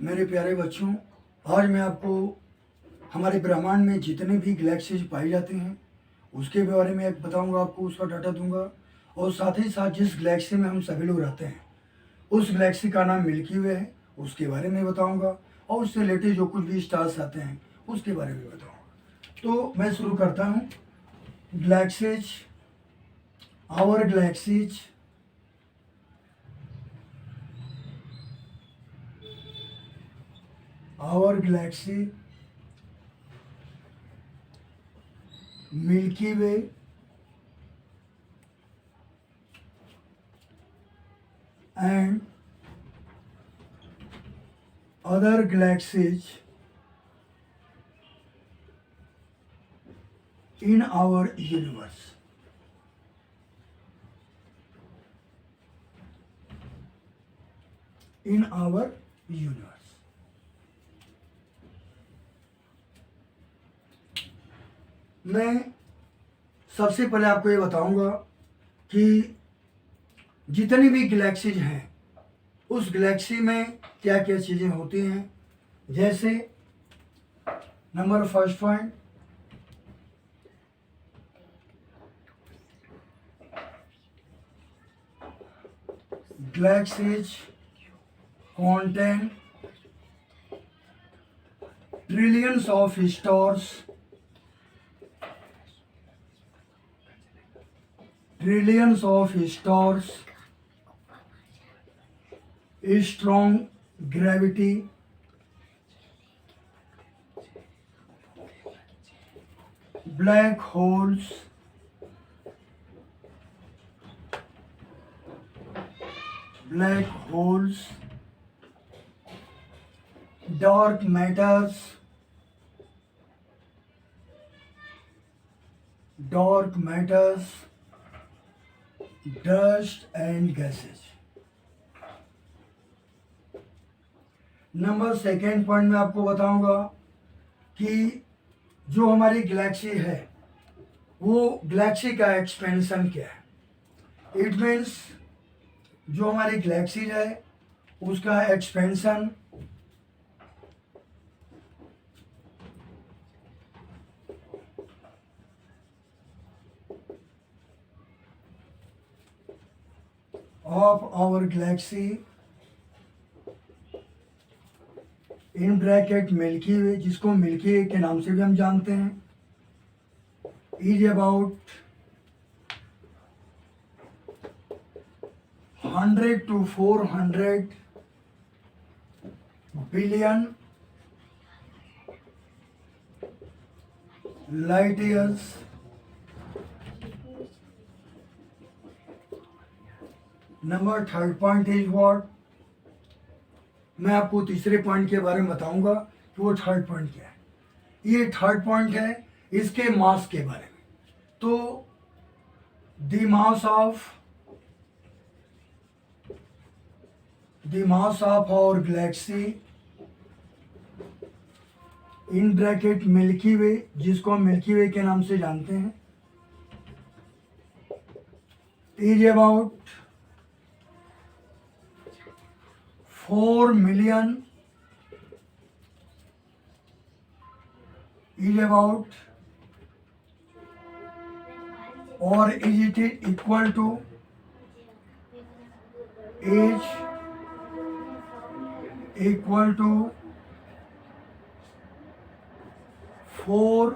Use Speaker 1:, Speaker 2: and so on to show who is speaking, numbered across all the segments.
Speaker 1: मेरे प्यारे बच्चों, आज मैं आपको हमारे ब्रह्मांड में जितने भी गैलेक्सीज पाई जाती हैं उसके बारे में एक बताऊंगा, आपको उसका डाटा दूंगा। और साथ ही साथ जिस गैलेक्सी में हम सभी लोग रहते हैं उस गैलेक्सी का नाम मिल्की वे है, उसके बारे में बताऊंगा। और उससे रिलेटेड जो कुछ भी स्टार्स आते हैं उसके बारे में बताऊंगा। तो मैं शुरू करता हूँ। Galaxies, our galaxies our galaxy, Milky Way, and other galaxies in our universe. In our universe. मैं सबसे पहले आपको ये बताऊंगा कि जितनी भी गैलेक्सीज हैं उस गैलेक्सी में क्या क्या चीज़ें होती हैं। जैसे number first point, galaxies contain trillions of stars, strong gravity, black holes, dark matters, dust and gases। Number second point में आपको बताऊंगा कि जो हमारी गैलेक्सी है वो गैलेक्सी का एक्सपेंशन क्या है। इट मीन्स जो हमारी गैलेक्सी है उसका expansion of our galaxy in bracket milky Way, जिसको मिल्की वे के नाम से भी हम जानते हैं, is about 100 to 400 billion light years number third point is what. मैं आपको तीसरे पॉइंट के बारे में बताऊंगा कि वो थर्ड पॉइंट क्या है। ये थर्ड पॉइंट है इसके मास के बारे में। तो the mass of our galaxy in bracket milky Way, जिसको हम मिल्की वे के नाम से जानते हैं, is about 4 million, is about, or is it equal to, is equal to 4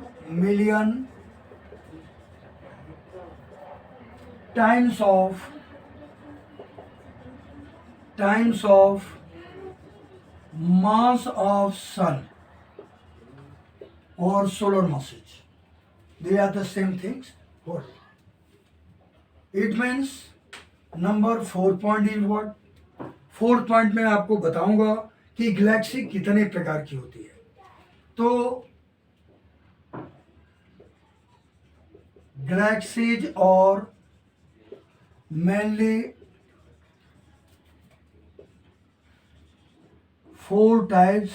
Speaker 1: million times of mass of sun or solar masses. They are the same things. What? It means number 4 point is what? Fourth point में आपको बताऊंगा कि Galaxy कितने प्रकार की होती है। तो गैलेक्सीज और mainly 4 types.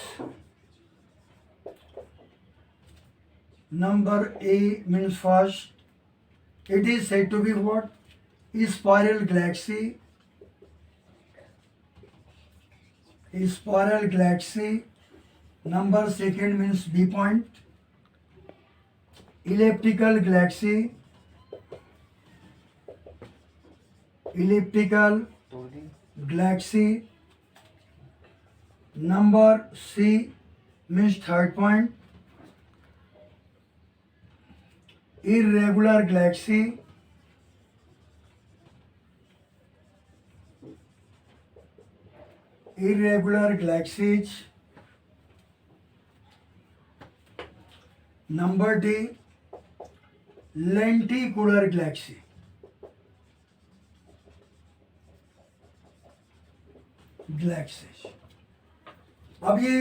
Speaker 1: Number A means first, it is said to be what? A spiral galaxy. Spiral galaxy, number second means B point, elliptical galaxy, elliptical galaxy, number C means third point, irregular galaxy, irregular galaxies, number D lenticular galaxy, galaxies। अब ये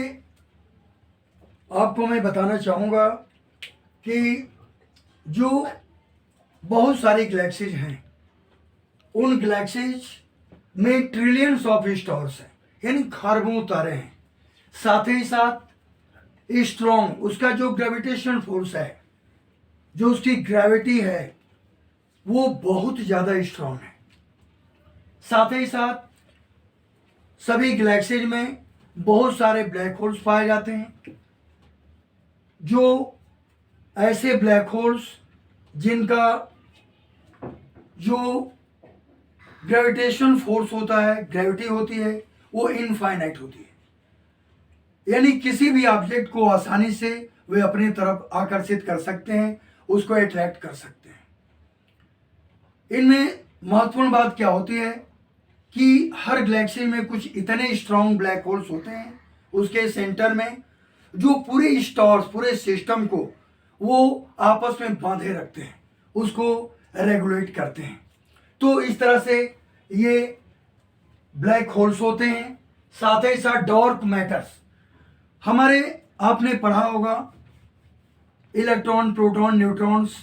Speaker 1: आपको मैं बताना चाहूँगा कि जो बहुत सारी गैलेक्सीज हैं, उन गैलेक्सीज में ट्रिलियंस ऑफ स्टार्स हैं, यानी खरबों तारे हैं। साथ ही साथ स्ट्रॉन्ग, उसका जो ग्रेविटेशन फोर्स है, जो उसकी ग्रेविटी है, वो बहुत ज़्यादा स्ट्रॉन्ग है। साथ ही साथ सभी गैलेक्सीज में बहुत सारे ब्लैक होल्स पाए जाते हैं, जो ऐसे ब्लैक होल्स जिनका जो ग्रेविटेशन फोर्स होता है, ग्रेविटी होती है, वो इनफाइनाइट होती है, यानी किसी भी ऑब्जेक्ट को आसानी से वे अपनी तरफ आकर्षित कर सकते हैं, उसको अट्रैक्ट कर सकते हैं। इनमें महत्वपूर्ण बात क्या होती है कि हर गैलेक्सी में कुछ इतने स्ट्रॉन्ग ब्लैक होल्स होते हैं उसके सेंटर में, जो पूरे स्टार्स, पूरे सिस्टम को वो आपस में बांधे रखते हैं, उसको रेगुलेट करते हैं। तो इस तरह से ये ब्लैक होल्स होते हैं। साथ ही साथ डार्क मैटर्स, हमारे आपने पढ़ा होगा इलेक्ट्रॉन, प्रोटॉन, न्यूट्रॉन्स,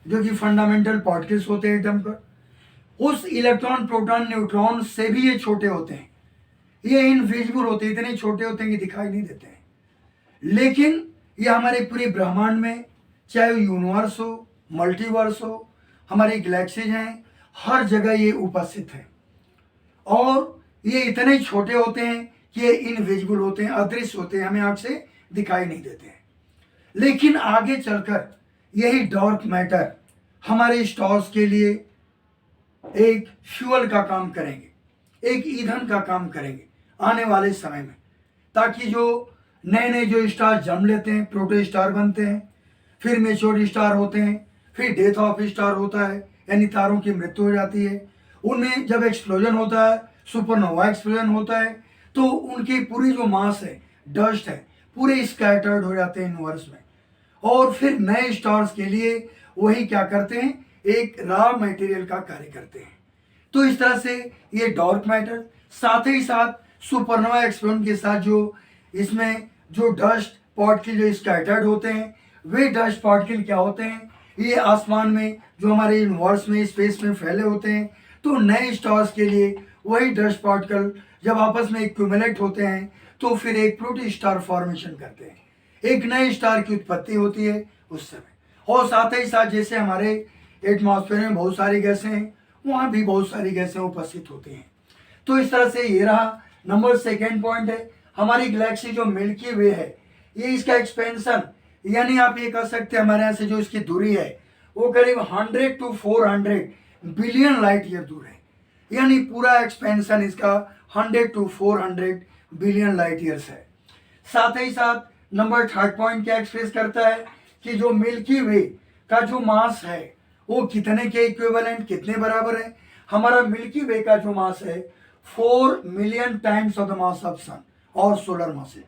Speaker 1: जो कि फंडामेंटल पार्टिकल्स होते हैं एटम पर। उस इलेक्ट्रॉन, प्रोटॉन, न्यूट्रॉन से भी ये छोटे होते हैं, ये इनविजिबल होते हैं, इतने छोटे होते हैं कि दिखाई नहीं देते हैं। लेकिन ये हमारे पूरे ब्रह्मांड में, चाहे यूनिवर्स हो, मल्टीवर्स हो, हमारी गैलेक्सीज हैं, हर जगह ये उपस्थित है। और ये इतने छोटे होते हैं कि ये इनविजिबल होते हैं, अदृश्य होते हैं, हमें आंख से दिखाई नहीं देते हैं। लेकिन आगे चलकर यही डार्क मैटर हमारे स्टार्स के लिए एक फ्यूल का काम करेंगे, एक ईंधन का काम करेंगे आने वाले समय में, ताकि जो नए नए जो स्टार जन्म लेते हैं, प्रोटो स्टार बनते हैं, फिर मेच्योर स्टार होते हैं, फिर डेथ ऑफ स्टार होता है, यानी तारों की मृत्यु हो जाती है। उनमें जब एक्सप्लोजन होता है, सुपरनोवा एक्सप्लोजन होता है, तो उनकी पूरी जो मास है, डस्ट है, पूरे स्कैटर्ड हो जाते हैं यूनिवर्स में। और फिर नए स्टार्स के लिए वही क्या करते हैं, एक रॉ मटेरियल का कार्य करते हैं। तो इस तरह से ये डार्क मैटर, साथ ही साथ सुपरनोवा एक्सप्लोजन के साथ जो इसमें जो डस्ट पार्टिकल जो स्कैटर्ड होते हैं, वे डस्ट पार्टिकल क्या होते हैं, ये आसमान में जो हमारे यूनिवर्स में, स्पेस में फैले होते हैं। तो नए स्टार्स के लिए वही डस्ट पार्टिकल जब आपस में एक्यूमुलेट होते हैं, तो फिर एक प्रोटो स्टार फॉर्मेशन करते हैं, एक नए स्टार की उत्पत्ति होती है उस समय। और साथ ही साथ जैसे हमारे एटमॉस्फेयर में बहुत सारी गैसें हैं, वहाँ भी बहुत सारी गैसें उपस्थित होती हैं। तो इस तरह से ये रहा नंबर सेकेंड पॉइंट है, हमारी गैलेक्सी जो मिल्की वे है, ये इसका एक्सपेंशन, यानी आप ये कह सकते हैं हमारे यहाँ से जो इसकी दूरी है वो करीब 100 to 400 बिलियन लाइट ईयर दूर है, यानी पूरा एक्सपेंशन इसका 100 to 400 बिलियन लाइट ईयर्स है। साथ ही साथ नंबर थर्ड पॉइंट क्या एक्सप्रेस करता है कि जो मिल्की वे का जो मास है वो कितने के इक्विवेलेंट, कितने बराबर है। हमारा मिल्की वे का जो मास है 4 million times of the mass of sun और सोलर मास है।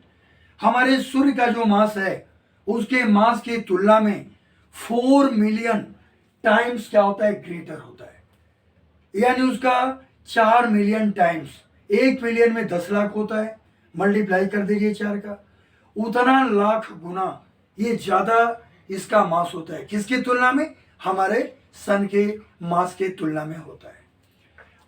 Speaker 1: हमारे सूर्य का जो मास है उसके मास की तुलना में 4 मिलियन टाइम्स क्या होता है, ग्रेटर होता है, यानी उसका 4 मिलियन टाइम्स, 1 मिलियन में 10 लाख होता है, मल्टीप्लाई कर दीजिए 4 का, उतना लाख गुना ये ज्यादा इसका मास होता है। किसकी तुलना में, हमारे सन के मास के तुलना में होता है।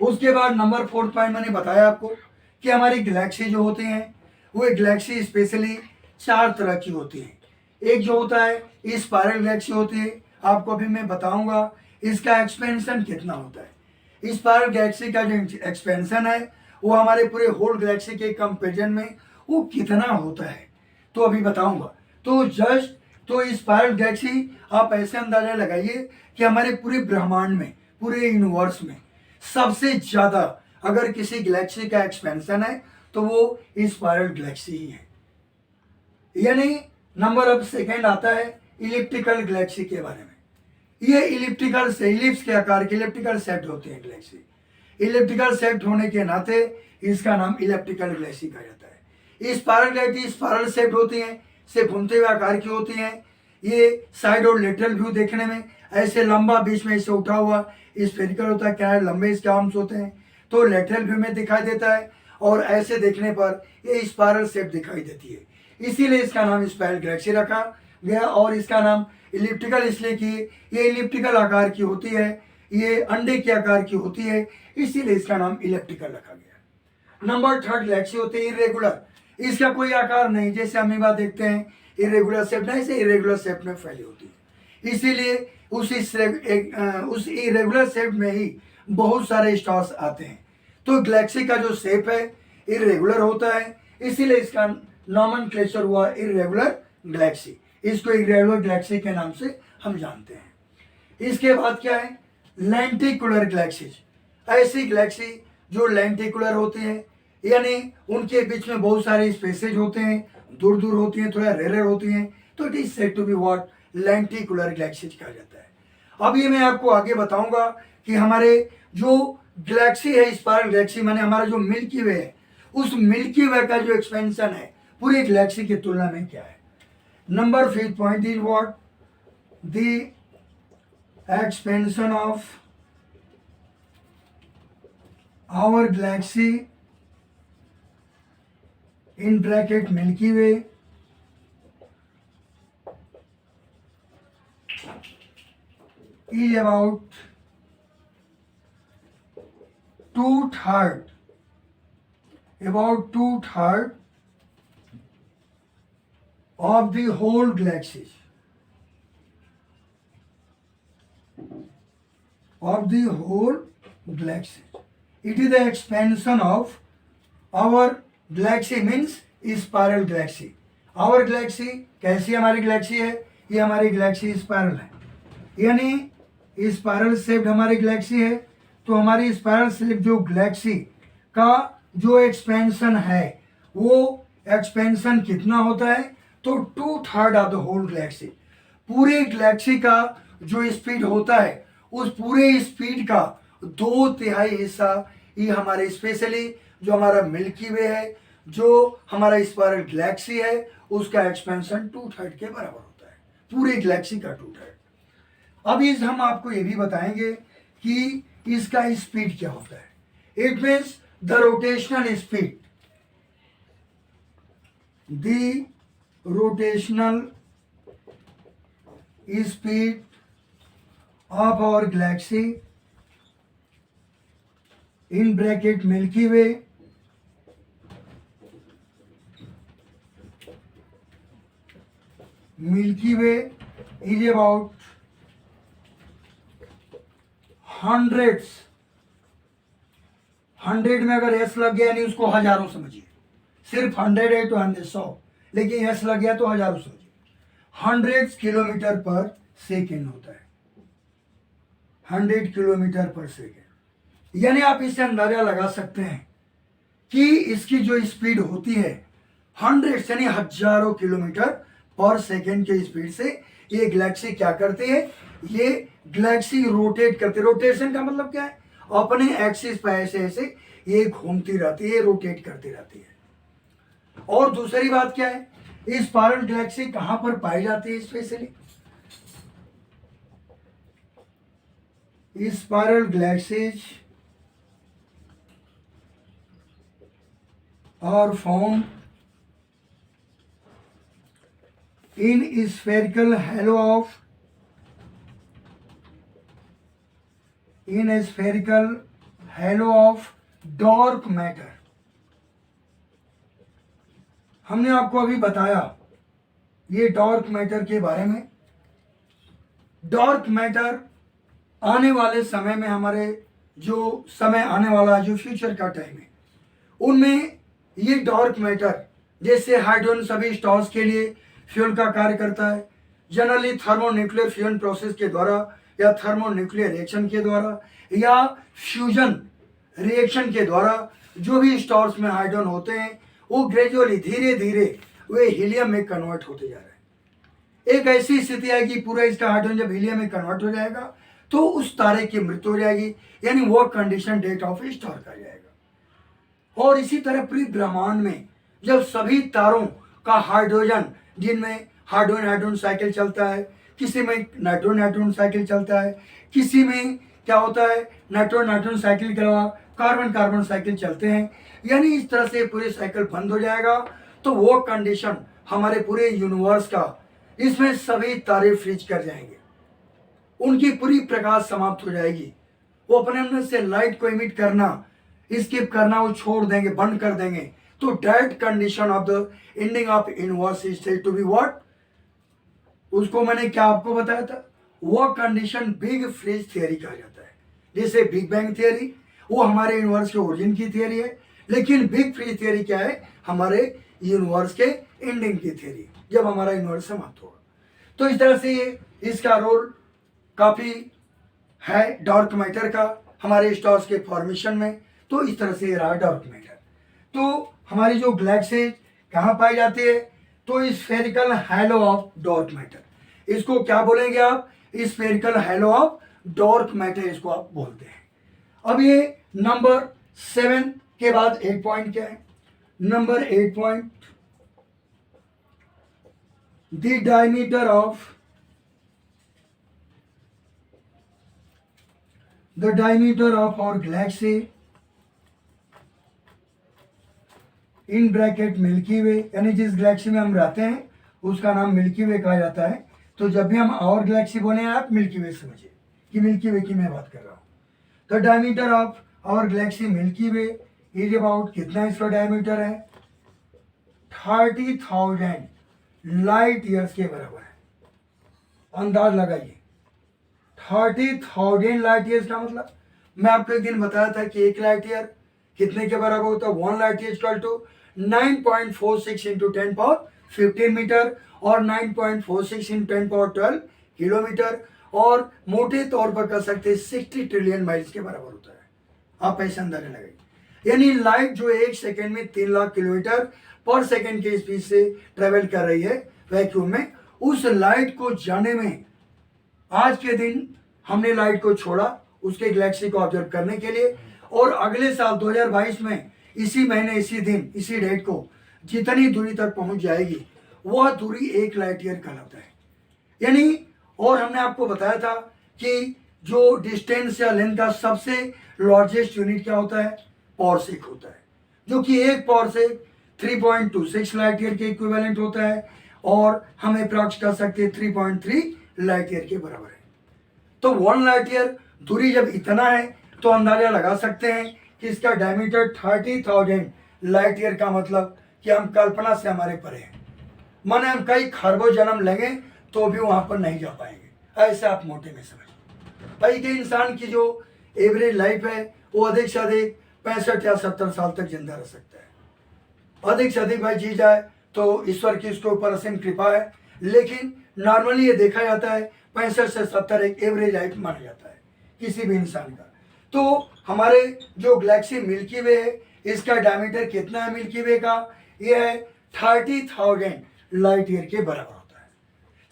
Speaker 1: उसके बाद नंबर फोर्थ पॉइंट मैंने बताया आपको कि हमारी गैलेक्सी जो होती हैं वो गैलेक्सी स्पेशली 4 तरह की होती है। एक जो होता है स्पाइरल गैलेक्सी होती है, आपको अभी मैं बताऊंगा इसका एक्सपेंशन कितना होता है। स्पाइरल गैलेक्सी का जो एक्सपेंशन है वो हमारे पूरे होल गैलेक्सी के कंपेरिजन में वो कितना होता है, तो अभी बताऊंगा। तो इस स्पाइरल गैलेक्सी आप ऐसे अंदाजा लगाइए कि हमारे पूरे ब्रह्मांड में, पूरे यूनिवर्स में सबसे ज्यादा अगर किसी गैलेक्सी का एक्सपेंशन है तो वो स्पाइरल गैलेक्सी ही है। यानी नंबर ऑफ सेकेंड आता है इलिप्टिकल गैलेक्सी के बारे में। ये इलिप्टिकल से, इलिप्स के आकार के इलिप्टिकल सेट होते हैं गैलेक्सी। इलिप्टिकल सेट होने के नाते इसका नाम इलिप्टिकल गैलेक्सी कहा जाता है। स्पाइरल गैलेक्सी स्पाइरल सेट होती हैं, से घूमते हुए आकार की होती हैं। ये साइड और लेटरल व्यू देखने में ऐसे लंबा, बीच में ऐसे उठा हुआ स्फेरिकल होता है, क्या लंबे इसके आर्म्स होते हैं, तो लेटरल व्यू में दिखाई देता है, और ऐसे देखने पर ये स्पाइरल शेप दिखाई देती है। इसीलिए इसका नाम स्पाइरल गैलेक्सी रखा गया, और इसका नाम इलिप्टिकल इसलिए कि ये इलिप्टिकल आकार की होती है, ये अंडे के आकार की होती है, इसीलिए इसका नाम इलिप्टिकल रखा गया। नंबर थर्ड गैलेक्सी होती है इरेगुलर। इसका कोई आकार नहीं, जैसे अमीबा देखते हैं इरेगुलर शेप, नहीं से इरेगुलर शेप में फैली होती है। इसीलिए उस इरेगुलर शेप में ही बहुत सारे स्टार्स आते हैं। तो गैलेक्सी का जो शेप है इरेगुलर होता है, इसीलिए इसका नॉमेनक्लेचर हुआ इरेगुलर गैलेक्सी। इसको इरेगुलर गैलेक्सी के नाम से हम जानते हैं। इसके बाद क्या है, लेंटिकुलर गैलेक्सीज। ऐसी गैलेक्सी जो लेंटिकुलर होती है, यानी उनके बीच में बहुत सारे स्पेसेज होते हैं, दूर दूर होती हैं, थोड़ा रेयर होती हैं, तो it is said to be what, lenticular galaxies कहा जाता है। अब ये मैं आपको आगे बताऊंगा कि हमारे जो गैलेक्सी है स्पाइरल गैलेक्सी, माने हमारा जो मिल्की वे है, उस मिल्की वे का जो एक्सपेंशन है पूरी गैलेक्सी की तुलना में क्या है। Number fifth point is what, the expansion of our galaxy in bracket Milky Way is about 2/3 of the whole galaxies, It is the expansion of our galaxy means spiral galaxy. Our galaxy कैसी हमारी galaxy है, ये हमारी Galaxy spiral है, यानी spiral shaped हमारी galaxy है। तो हमारी स्पाइरल शेप जो गैलेक्सी का जो एक्सपेंशन है, वो एक्सपेंशन कितना होता है, तो 2/3 ऑफ द होल गैलेक्सी। पूरे गैलेक्सी का जो स्पीड होता है, उस पूरे स्पीड का 2/3 हिस्सा ये हमारे, स्पेशली जो हमारा मिल्की वे है, जो हमारा स्पाइरल गैलेक्सी है, उसका एक्सपेंशन 2/3 के बराबर होता है, पूरे गैलेक्सी का 2/3। अब इस हम आपको ये भी बताएंगे कि इसका स्पीड क्या होता है। It means the rotational speed, the rotational speed of our galaxy in bracket Milky Way is about hundreds, 100 में अगर एस लग गया, यानी उसको हजारों समझिए, सिर्फ 100 है तो 100, लेकिन एस लग गया तो हजारों समझिए। 100 किलोमीटर पर सेकेंड होता है, 100 किलोमीटर पर सेकेंड। यानी आप इससे अंदाजा लगा सकते हैं कि इसकी जो स्पीड होती है 100 यानी हजारों किलोमीटर पर सेकेंड के स्पीड से ये गैलेक्सी क्या करती है, ये गैलेक्सी रोटेट करती है। रोटेशन का मतलब क्या है, अपने एक्सिस पर ऐसे ऐसे ये घूमती रहती है, रोटेट करती रहती है। और दूसरी बात क्या है, इस स्पाइरल गैलेक्सी कहां पर पाई जाती है, specially spiral galaxies are found in spherical halo of dark matter। हमने आपको अभी बताया ये डार्क मैटर के बारे में। डार्क मैटर आने वाले समय में, हमारे जो समय आने वाला, जो फ्यूचर का टाइम है, उनमें ये डार्क मैटर जैसे हाइड्रोजन सभी स्टार्स के लिए फ्यूल का कार्य करता है। जनरली थर्मोन्यूक्लियर फ्यूजन प्रोसेस के द्वारा या थर्मोन्यूक्लियर रिएक्शन के द्वारा या फ्यूजन रिएक्शन के द्वारा जो भी स्टार्स में हाइड्रोजन होते हैं वो ग्रेजुअली धीरे धीरे वे हीलियम में कन्वर्ट होते जा रहे हैं। एक ऐसी स्थिति आएगी पूरा इसका हाइड्रोजन जब हीलियम में कन्वर्ट हो जाएगा तो उस तारे की मृत्यु हो जाएगी, यानी वो कंडीशन डेट ऑफ स्टार का जाएगा। और इसी तरह पूरे ब्रह्मांड में जब सभी तारों का हाइड्रोजन, जिनमें हाइड्रोजन हाइड्रोजन साइकिल चलता है, किसी में नाइट्रोजन नाइट्रोजन साइकिल चलता है, किसी में क्या होता है नाइट्रोजन नाइट्रोजन साइकिल के अलावा कार्बन कार्बन साइकिल चलते हैं, यानी इस तरह से पूरे साइकिल बंद हो जाएगा तो वो कंडीशन हमारे पूरे यूनिवर्स का, इसमें सभी तारे फ्रीज कर जाएंगे, उनकी पूरी प्रकाश समाप्त हो जाएगी, वो अपने अंदर से लाइट को इमिट करना स्किप करना वो छोड़ देंगे, बंद कर देंगे। तो that condition of the ending of universe is said to be what, उसको मैंने क्या आपको बताया था, वो कंडीशन बिग फ्रीज थियरी कहा जाता है। जैसे बिग बैंग थियरी वो हमारे यूनिवर्स के ओरिजिन की थियरी है, लेकिन बिग फ्रीज थियरी क्या है, हमारे यूनिवर्स के एंडिंग की थियरी, जब हमारा यूनिवर्स समाप्त होगा। तो इस तरह से इसका रोल काफी है डार्क मैटर का हमारे स्टार्स के फॉर्मेशन में। तो इस तरह से रहा डार्क मैटर। तो हमारी जो गैलेक्सीज कहाँ पाई जाती है, तो spherical hello of dark matter, इसको क्या बोलेंगे आप, spherical hello of dark matter इसको आप बोलते हैं। अब ये नंबर 7 के बाद 8 पॉइंट क्या है, number 8 point, the diameter of our galaxy in bracket milky way, यानी जिस गैलेक्सी में हम रहते हैं उसका नाम मिल्की वे कहा जाता है। तो जब भी हम और गैलेक्सी बोले आप मिल्की वे समझिए कि मिल्की वे की मैं बात कर रहा हूँ। तो diameter of our galaxy Milky Way is about, कितना इसका डायमीटर है, 30,000 लाइट ईयर्स के बराबर है। अंदाज लगाइए 30,000 लाइट ईयर्स का मतलब, मैं आपको एक दिन बताया था कि एक लाइट ईयर कितने के बराबर होता है, 1 light year equal to 9.46 into 10 power 15 metre और 9.46 इंटू 10 पावर 12 किलोमीटर, और मोटे तौर पर कह सकते हैं 60 ट्रिलियन माइल्स के बराबर होता है। आप ऐसे अंदाजा लगाइए, यानी लाइट जो एक सेकेंड में 3 लाख किलोमीटर पर सेकेंड की स्पीड से ट्रेवल कर रही है वैक्यूम में, उस लाइट को जाने में आज के दिन हमने लाइट को छोड़ा उसके गैलेक्सी को ऑब्जर्व करने के लिए, और अगले साल 2022 में इसी महीने इसी दिन इसी डेट को जितनी दूरी तक पहुंच जाएगी वह दूरी 1 लाइट ईयर कहलाता है। यानी, और हमने आपको बताया था कि जो डिस्टेंस या लेंथ का सबसे लार्जेस्ट यूनिट क्या होता है, पारसेक होता है, जो कि एक पारसेक 3.26 लाइट ईयर के इक्विवेलेंट होता है, और हम अप्रॉक्स कर सकते हैं 3.3 लाइट ईयर के बराबर है। तो 1 लाइट ईयर दूरी जब इतना है तो अंदाजा लगा सकते हैं कि इसका डायमीटर 30,000 लाइट ईयर का मतलब कि हम कल्पना से हमारे परे हैं, माने हम कई खरबों जन्म लेंगे तो भी वहां पर नहीं जा पाएंगे, ऐसे आप मोटे में समझिए। भाई के इंसान की जो एवरेज लाइफ है वो अधिक से अधिक 65 या 70 साल तक जिंदा रह सकता है। अधिक से अधिक भाई जी जाए तो ईश्वर की उसके ऊपर असीम कृपा है, लेकिन नॉर्मली ये देखा जाता है 65 से 70 एक एवरेज लाइफ माना जाता है किसी भी इंसान का। तो हमारे जो गैलेक्सी मिल्की वे है इसका डायमीटर कितना है मिल्की वे का, ये है 30,000 लाइट ईयर के बराबर होता है।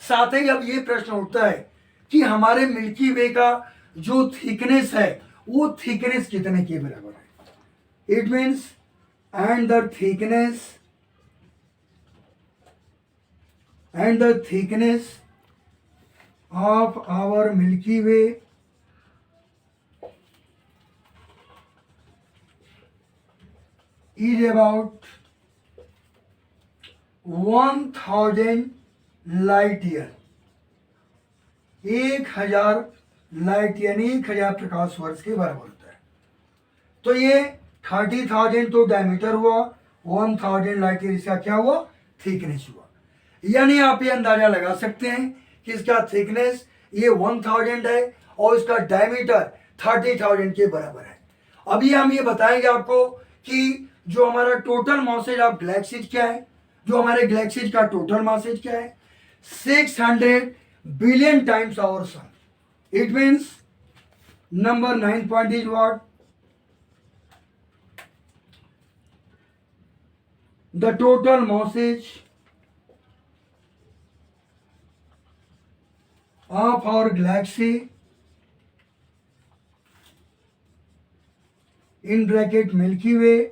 Speaker 1: साथ ही अब ये प्रश्न उठता है कि हमारे मिल्की वे का जो थिकनेस है वो थिकनेस कितने के बराबर है। It means and the thickness of our milky Way is about 1000 light year, 1000 light यानी 1000 प्रकाश वर्ष के बराबर होता है। तो ये 30,000 तो डायमीटर हुआ, 1000 लाइट ईयर इसका क्या हुआ, थिकनेस हुआ। यानी आप ये अंदाजा लगा सकते हैं कि इसका थिकनेस ये 1000 है और इसका डायमीटर 30,000 के बराबर है। अभी हम ये बताएंगे आपको कि जो हमारा टोटल मासेज ऑफ गैलेक्सीज क्या है, जो हमारे गैलेक्सीज का टोटल मासेज क्या है, 600 billion times our sun. It means number 9 point is what, the total massage of our galaxy in bracket Milky Way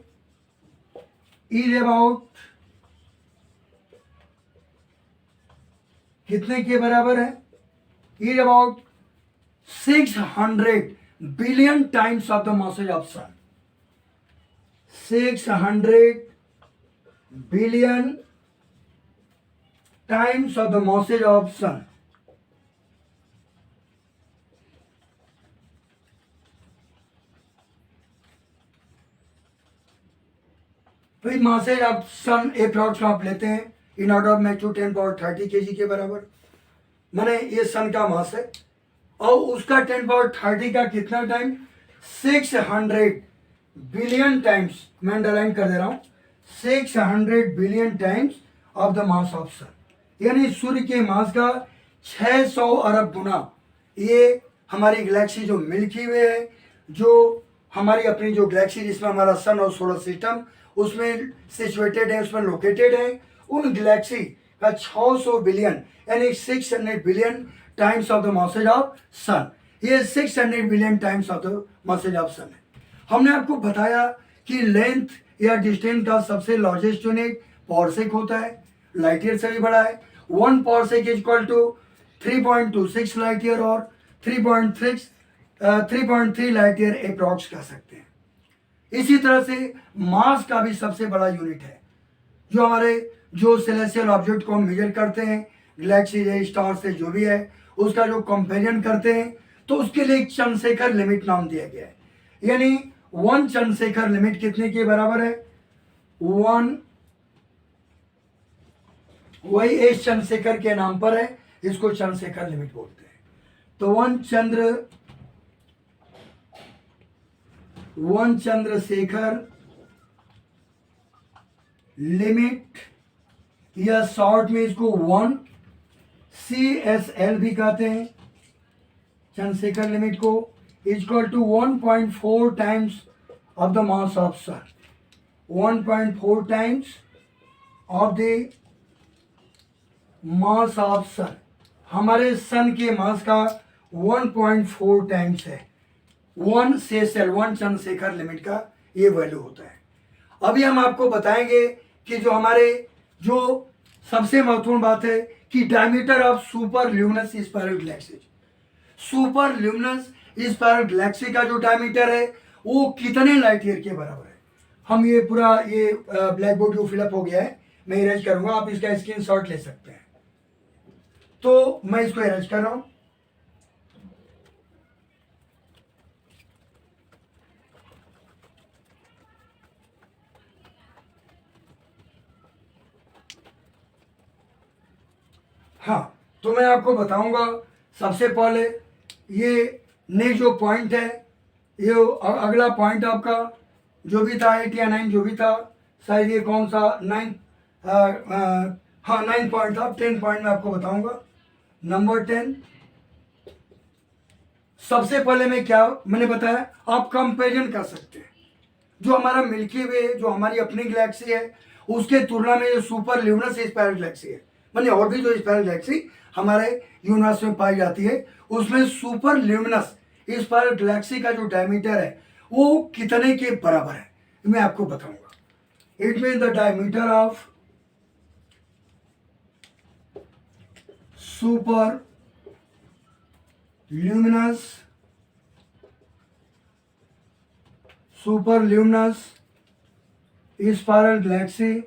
Speaker 1: is about कितने के बराबर है, is about 600 billion times of the massage of sun. 600 billion times of the massage of sun. भाई masses of sun approx आप लेते हैं in order of magnitude 10 power 30 kg के बराबर, माने ये सन का मास है और उसका 10 पावर 30 का कितना टाइम, 600 बिलियन टाइम्स, मैं अंडरलाइन कर दे रहा हूं, 600 billion times of the mass of sun, यानी सूर्य के मास का 600 अरब गुना ये हमारी गैलेक्सी जो मिल्की वे है, जो हमारी अपनी जो गैलेक्सी जिसमें हमारा सन और सोलर सिस्टम उसमें सिचुएटेड है, उसमें लोकेटेड है, उन गैलेक्सी का 600 बिलियन यानी 600 billion times of the masses of sun, ये 600 billion times of the masses of sun है. हमने आपको बताया कि लेंथ या डिस्टेंस का सबसे लार्जेस्ट यूनिट पारसेक होता है, लाइट ईयर से भी बड़ा है. 1 parsec is equal to 3.26 light year और 3.3 लाइट ईयर अप्रॉक्स कह सकते हैं. इसी तरह से मास का भी सबसे बड़ा यूनिट है, जो हमारे जो सेलेस्टियल ऑब्जेक्ट को हम मेजर करते हैं, गैलेक्सी है, स्टार से जो भी है, उसका जो कंपेरिजन करते हैं, तो उसके लिए एक चंद्रशेखर लिमिट नाम दिया गया है. यानी 1 चंद्रशेखर लिमिट कितने के बराबर है, 1, वही एस चंद्रशेखर के नाम पर है, इसको चंद्रशेखर लिमिट बोलते हैं. तो 1 चंद्रशेखर लिमिट या शॉर्ट में इसको 1 CSL भी कहते हैं, चंद्रशेखर लिमिट को, equal to 1.4 times of the mass of sun, 1.4 times of the mass of sun, हमारे सन के मास का 1.4 टाइम्स है 1 CSL, 1 चंद्रशेखर लिमिट का ये वैल्यू होता है. अभी हम आपको बताएंगे कि जो हमारे जो सबसे महत्वपूर्ण बात है कि diameter of super luminous spiral Galaxy, super luminous spiral Galaxy का जो डायमीटर है वो कितने लाइट ईयर के बराबर है. हम ये पूरा ये ब्लैक बोर्ड जो फिलअप हो गया है मैं इरेज करूंगा, आप इसका स्क्रीनशॉट ले सकते हैं. तो मैं इसको इरेज कर रहा हूं. हाँ, तो मैं आपको बताऊंगा सबसे पहले ये नेक्स्ट जो पॉइंट है, ये अगला पॉइंट आपका जो भी था 8 या 9 जो भी था, शायद ये कौन सा 9, हाँ 9 पॉइंट था. 10 पॉइंट मैं आपको बताऊंगा. नंबर 10, सबसे पहले मैं क्या मैंने बताया, आप कंपेरिजन कर सकते हैं जो हमारा मिल्की वे जो हमारी अपनी गैलेक्सी है उसके तुलना में जो सुपर ल्यूमिनस स्पाइरल गैलेक्सी है, माने और भी जो स्पाइरल गैलेक्सी हमारे यूनिवर्स में पाई जाती है, उसमें सुपर ल्यूमिनस स्पाइरल गैलेक्सी का जो डायमीटर है वो कितने के बराबर है मैं आपको बताऊंगा. It mean the diameter of super luminous spiral Galaxy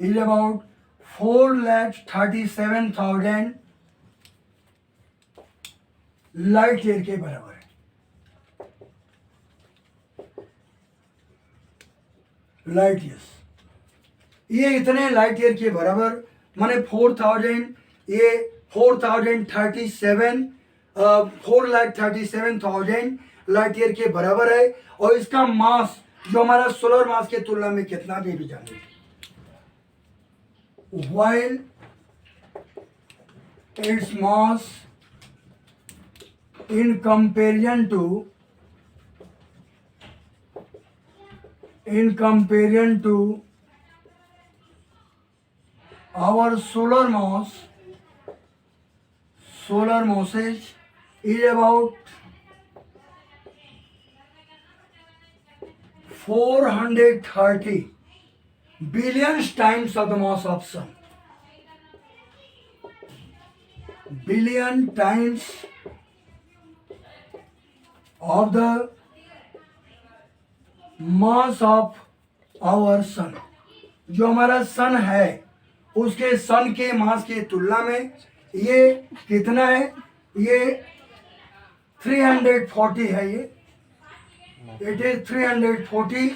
Speaker 1: is about 4,37,000 light year के बराबर है. लाइट ईयर्स, ये इतने लाइट ईयर के बराबर माने 4000, ये 4037 4,37,000 लाइट ईयर के बराबर है। और इसका मास जो हमारा सोलर मास के तुलना में कितना भी जानेंगे। while its mass in comparison to our solar masses is about 430 billion times of the mass of sun. Billion times of the mass of our sun. जो हमारा सन है उसके सन के मास की तुलना में ये कितना है? ये 340 है। ये it is 340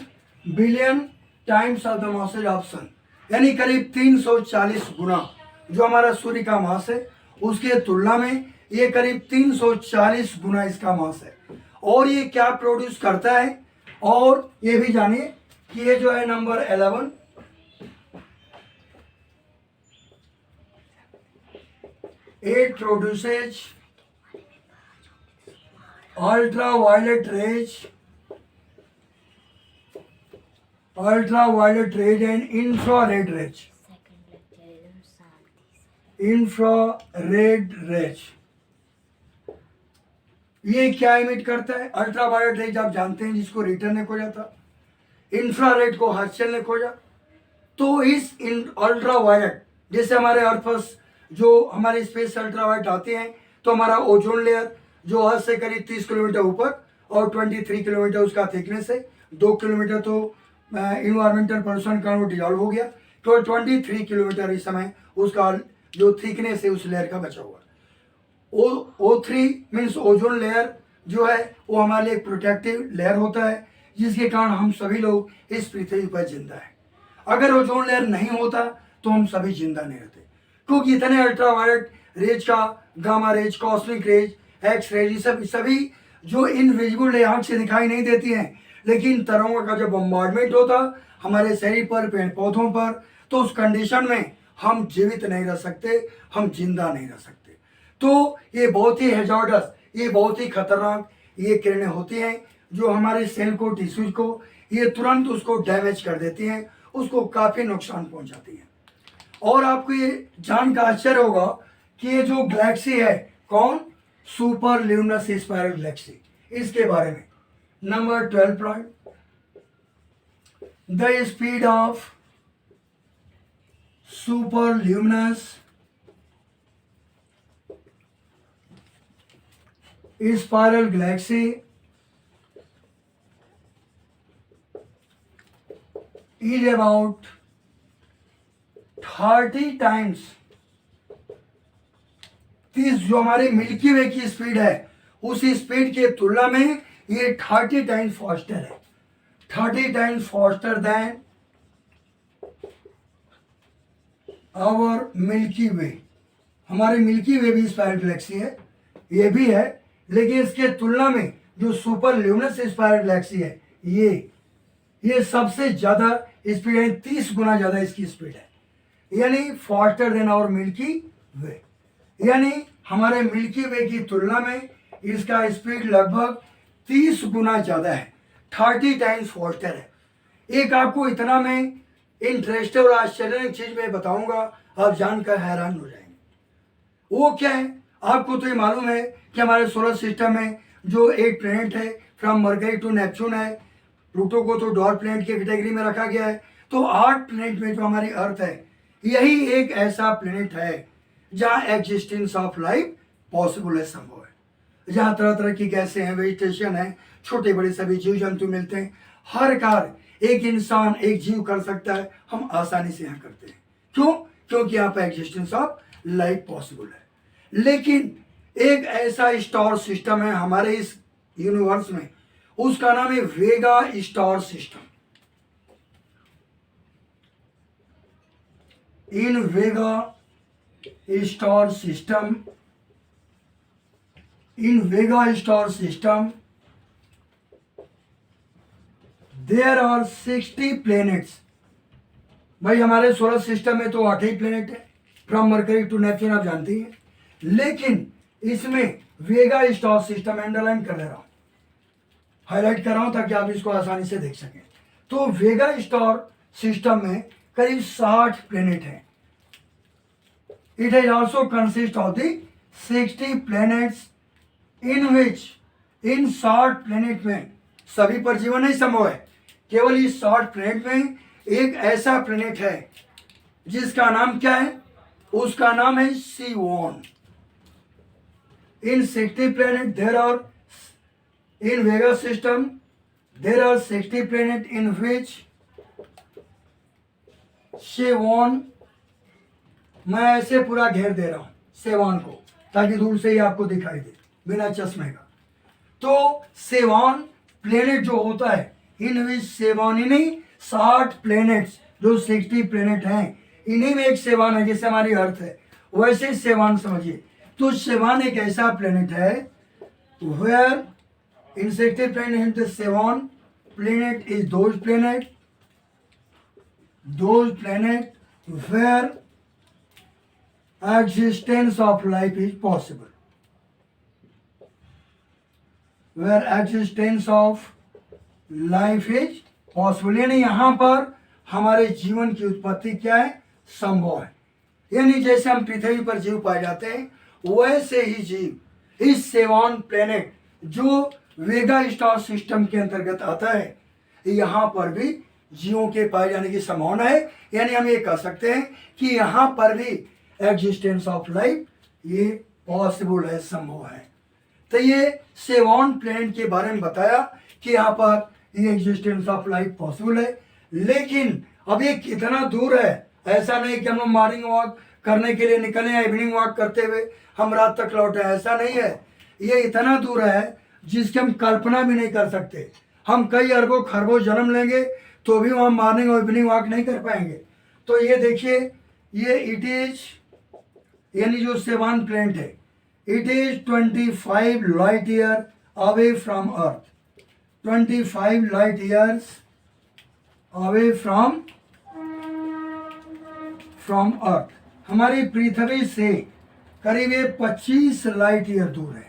Speaker 1: billion times of the masses of sun, यानी करीब 340 गुना जो हमारा सूर्य का मास है उसके तुलना में ये करीब 340 गुना इसका मास है। और ये क्या प्रोड्यूस करता है? और ये भी जानिए कि ये जो है number 11, it produces ultraviolet rays and infrared rays। ये क्या इमिट करता है? अल्ट्रावायलेट रेज आप जानते हैं, जिसको रिटर ने खोजा था, इंफ्रारेड को हर्शल ने खोजा। तो इस अल्ट्रावायलेट, जैसे हमारे अर्थ पर जो हमारे स्पेस अल्ट्रावायलेट आते हैं, तो हमारा ओजोन लेयर जो अर्थ से करीब 30 किलोमीटर ऊपर और 23 किलोमीटर उसका थिकनेस है, 2 किलोमीटर तो इन्वायरमेंटल पोल्यूशन कारण वो डिजॉल्व हो गया, तो 23 किलोमीटर इस समय उसका जो थिकनेस है उस लेयर का बचा हुआ। O3 मीन्स ओजोन लेयर जो है वो हमारे लिए एक प्रोटेक्टिव लेयर होता है, जिसके कारण हम सभी लोग इस पृथ्वी पर जिंदा है। अगर ओजोन लेयर नहीं होता तो हम सभी जिंदा नहीं रहते, क्योंकि इतने अल्ट्रावायलेट रेज का, gamma rays, cosmic rays, X rays, ये सब सभी जो इनविजिबल आंख से दिखाई नहीं देती हैं, लेकिन तरंगों का जब बम्बार्डमेंट होता हमारे शरीर पर, पेड़ पौधों पर, तो उस कंडीशन में हम जीवित नहीं रह सकते, हम जिंदा नहीं रह सकते। तो ये बहुत ही हैजार्डस, ये बहुत ही खतरनाक ये किरणें होती हैं जो हमारे सेल को, टिश्यूज को ये तुरंत उसको डैमेज कर देती हैं, उसको काफ़ी नुकसान पहुंचाती हैं। और आपको ये जान का आश्चर्य होगा कि ये जो गैलेक्सी है, कौन? सुपर ल्यूमिनस स्पाइरल गैलेक्सी, इसके बारे में number 12 point, the speed of super luminous spiral Galaxy is about 30 times, 30 जो हमारी मिल्की वे की स्पीड है उस स्पीड के तुलना में ये 30 टाइम्स फास्टर है, 30 times faster than our milky way. हमारी मिल्की वे भी स्पाइरल गैलेक्सी है, ये भी है, लेकिन इसके तुलना में जो सुपर ल्यूमिनस स्पाइरल गैलेक्सी है ये सबसे ज़्यादा स्पीड है, 30 गुना ज़्यादा इसकी स्पीड है, यानी faster than our milky way. यानी हमारे मिल्की वे की तुलना में इसका स्पीड लगभग 30 गुना ज़्यादा है, 30 टाइम्स फास्टर है। एक आपको इतना मैं इंटरेस्टिंग और आश्चर्यजनक चीज़ मैं बताऊंगा, आप जानकर हैरान हो जाएंगे। वो क्या है? आपको तो ये मालूम है कि हमारे सोलर सिस्टम में जो 8 प्लैनेट है, फ्रॉम मरकरी टू नेपच्यून है, प्लूटो को तो डॉर्क प्लैनेट की कैटेगरी में रखा गया है। तो 8 प्लैनेट में जो हमारी अर्थ है, यही एक ऐसा प्लैनेट है जहाँ एग्जिस्टेंस ऑफ लाइफ पॉसिबल है, संभव है, जहाँ तरह तरह की गैसें हैं, वेजिटेशन है, छोटे बड़े सभी जीव जंतु मिलते हैं। हर कार्य एक इंसान, एक जीव कर सकता है, हम आसानी से यहाँ करते हैं। क्यों? क्योंकि यहाँ पर एग्जिस्टेंस ऑफ लाइफ पॉसिबल है। लेकिन एक ऐसा स्टार सिस्टम है हमारे इस यूनिवर्स में, उसका नाम है Vega star system. in Vega star system, there are 60 planets. भाई हमारे सोलर सिस्टम में तो 8 ही प्लेनेट है, फ्रॉम मरकरी टू नेपच्यून, आप जानते ही हैं। लेकिन इसमें वेगा स्टार सिस्टम अंडरलाइन कर दे रहा हूं, हाईलाइट कर रहा हूं ताकि आप इसको आसानी से देख सकें। तो वेगा स्टार सिस्टम में करीब 60 प्लेनेट हैं। It is also consist of the 60 planets in which, in 60 planet में सभी पर जीवन नहीं संभव है, केवल इस 60 प्लेनेट में एक ऐसा प्लेनेट है जिसका नाम क्या है, उसका नाम है C1। In 60 planet there are, in Vega system there are 60 planets in which C1, मैं ऐसे पूरा घेर दे रहा हूं C1 को ताकि दूर से ही आपको दिखाई दे बिना चश्मे का। तो C1 प्लेनेट जो होता है, इन विच C1, इन्हीं 60 प्लेनेट्स जो 60 प्लेनेट हैं, इन्हीं में एक C1 है, जैसे हमारी अर्थ है वैसे C1 समझिए। तो C1 एक ऐसा प्लेनेट है where in 60 planet the C1 planet is those planet where existence of life is possible, where existence of life is possible, यानी यहाँ पर हमारे जीवन की उत्पत्ति क्या है, संभव है। यानी जैसे हम पृथ्वी पर जीव पाए जाते हैं वैसे ही जीव इस C1 प्लेनेट जो वेगा स्टार सिस्टम के अंतर्गत आता है, यहाँ पर भी जीवों के पाए जाने की संभावना है। यानी हम ये कह सकते हैं कि यहाँ पर भी एग्जिस्टेंस ऑफ लाइफ ये पॉसिबल है, संभव है। तो ये C1 प्लेनेट के बारे में बताया कि यहाँ पर ये एग्जिस्टेंस ऑफ लाइफ पॉसिबल है। लेकिन अब ये कितना दूर है, ऐसा नहीं कि हम लोग मॉर्निंग वॉक करने के लिए निकले हैं, इवनिंग वॉक करते हुए हम रात तक लौटे, ऐसा नहीं है। ये इतना दूर है जिसकी हम कल्पना भी नहीं कर सकते। हम कई अरबों खरबों जन्म लेंगे तो भी वहाँ मॉर्निंग और इवनिंग वॉक नहीं कर पाएंगे। तो ये देखिए, ये इट इज, यानी जो C1 प्लेनेट है, it is 25 light year away from earth, 25 light years away from earth. हमारी पृथ्वी से करीब 25 लाइट ईयर दूर है।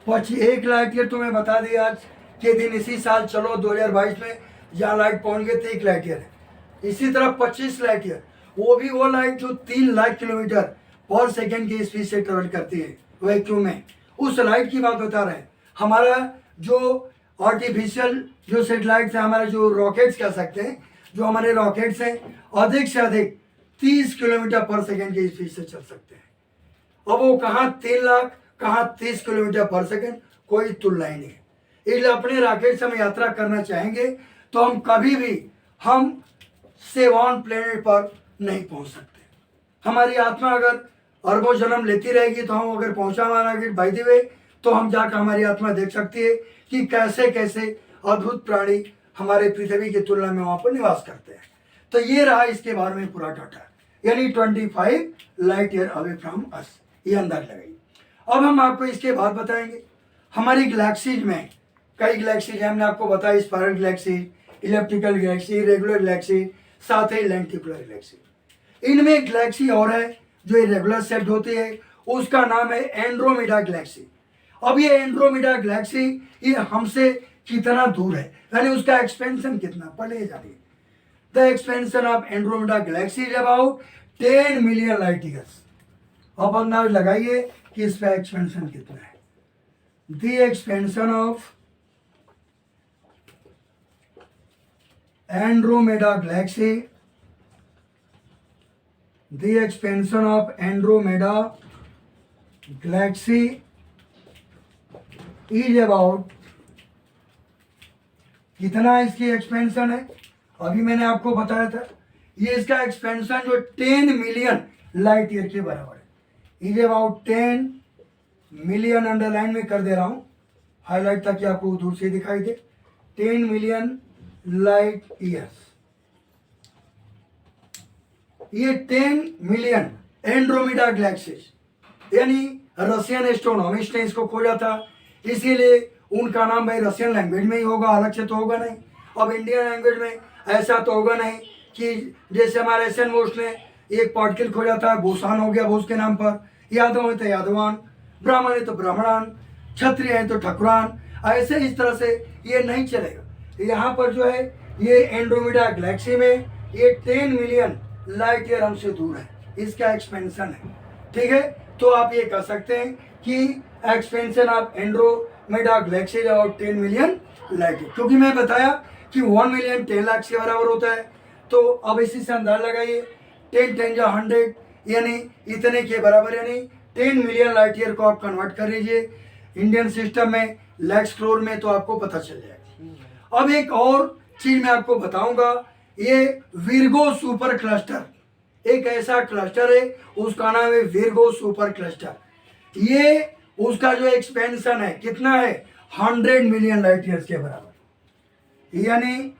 Speaker 1: 1 लाइट ईयर तो मैं बता दिया आज के दिन, इसी साल चलो 2022 में जहाँ लाइट पहुंच गए थे 1 लाइट ईयर है। इसी तरह 25 लाइट ईयर, वो भी वो लाइट जो 3 लाख किलोमीटर पर सेकेंड की स्पीड से ट्रेवल करती है वैक्यूम में, उस लाइट की बात बता रहे हैं। हमारा जो आर्टिफिशियल जो सेटेलाइट है, हमारे जो रॉकेट्स कह सकते हैं, जो हमारे रॉकेट्स हैं, अधिक से अधिक 30 किलोमीटर पर सेकेंड की स्पीड से चल सकते हैं। अब वो कहाँ 3 लाख, कहाँ 30 किलोमीटर पर सेकेंड, कोई तुलना ही नहीं है। इसलिए अपने रॉकेट से हम यात्रा करना चाहेंगे तो हम कभी भी हम C1 प्लेनेट पर नहीं पहुंच सकते। हमारी आत्मा अगर अरबों जन्म लेती रहेगी तो हम अगर पहुंचा हमारा रॉकेट बाय द वे, तो हम जाकर हमारी आत्मा देख सकती है कि कैसे कैसे अद्भुत प्राणी हमारे पृथ्वी की तुलना में वहां पर निवास करते हैं। तो ये रहा इसके बारे में पूरा डाटा, यानी 25 light year away from us, ये अंदाज लगाइए। अब हम आपको इसके बाद बताएंगे हमारी गैलेक्सीज में कई गैलेक्सीज हैं। हमने आपको बताया spiral Galaxy, elliptical Galaxy, regular Galaxy, साथ ही लेंटिकुलर गैलेक्सी। इनमें गैलेक्सी और है जो इरेगुलर शेप्ड होती है, उसका नाम है एंड्रोमेडा गैलेक्सी। अब ये एंड्रोमेडा गैलेक्सी ये हमसे कितना दूर है, यानी उसका एक्सपेंशन कितना, पढ़े जानिए। The expansion of Andromeda galaxy is about 10 million light years. अब अंदाज लगाइए कि इसका एक्सपेंशन कितना है। The expansion of Andromeda galaxy, the expansion of Andromeda galaxy is about, कितना इसकी एक्सपेंशन है अभी मैंने आपको बताया था। ये इसका एक्सपेंशन जो 10 मिलियन लाइट ईयर के बराबर है, इज अबाउट 10 मिलियन, अंडरलाइन में कर दे रहा हूं हाईलाइट ताकि आपको दूर से दिखाई दे, 10 मिलियन लाइट ईयर्स। ये 10 मिलियन एंड्रोमेडा गैलेक्सीज यानी रशियन एस्ट्रोनॉमिस्ट ने इसको खोजा था, इसीलिए उनका नाम भाई रशियन लैंग्वेज में ही होगा, अलग से तो होगा नहीं। अब इंडियन लैंग्वेज में ऐसा तो होगा नहीं कि जैसे हमारे एस एन बोस ने एक पार्टिकल खोजा था, गोसान हो गया बोस के नाम पर, यादव है तो यादवान, ब्राह्मण है तो ब्राह्मणान, क्षत्रिय है तो ठकुरान, ऐसे इस तरह से ये नहीं चलेगा। यहाँ पर जो है ये एंड्रोमेडा गैलेक्सी में ये 10 मिलियन लाइट ईयर हमसे दूर है, इसका एक्सपेंशन है। ठीक है, तो आप ये कह सकते हैं कि एक्सपेंशन ऑफ एंड्रोमेडा गैलेक्सी और 10 मिलियन लाइट ईयर, क्योंकि मैं बताया कि 1 मिलियन 10 लाख के बराबर होता है। तो अब इसी से अंदाजा लगाइए 10 10 जा 100 यानी इतने के बराबर, यानी 10 मिलियन लाइट ईयर को आप कन्वर्ट कर लीजिए इंडियन सिस्टम में लैक्स करोड़ में, तो आपको पता चल जाएगा। अब एक और चीज मैं आपको बताऊंगा, ये विर्गो सुपर क्लस्टर एक ऐसा क्लस्टर है, उसका नाम है विर्गो सुपर क्लस्टर। ये उसका जो एक्सपेंशन है कितना है, 100 मिलियन लाइट ईयर्स के बराबर, यानी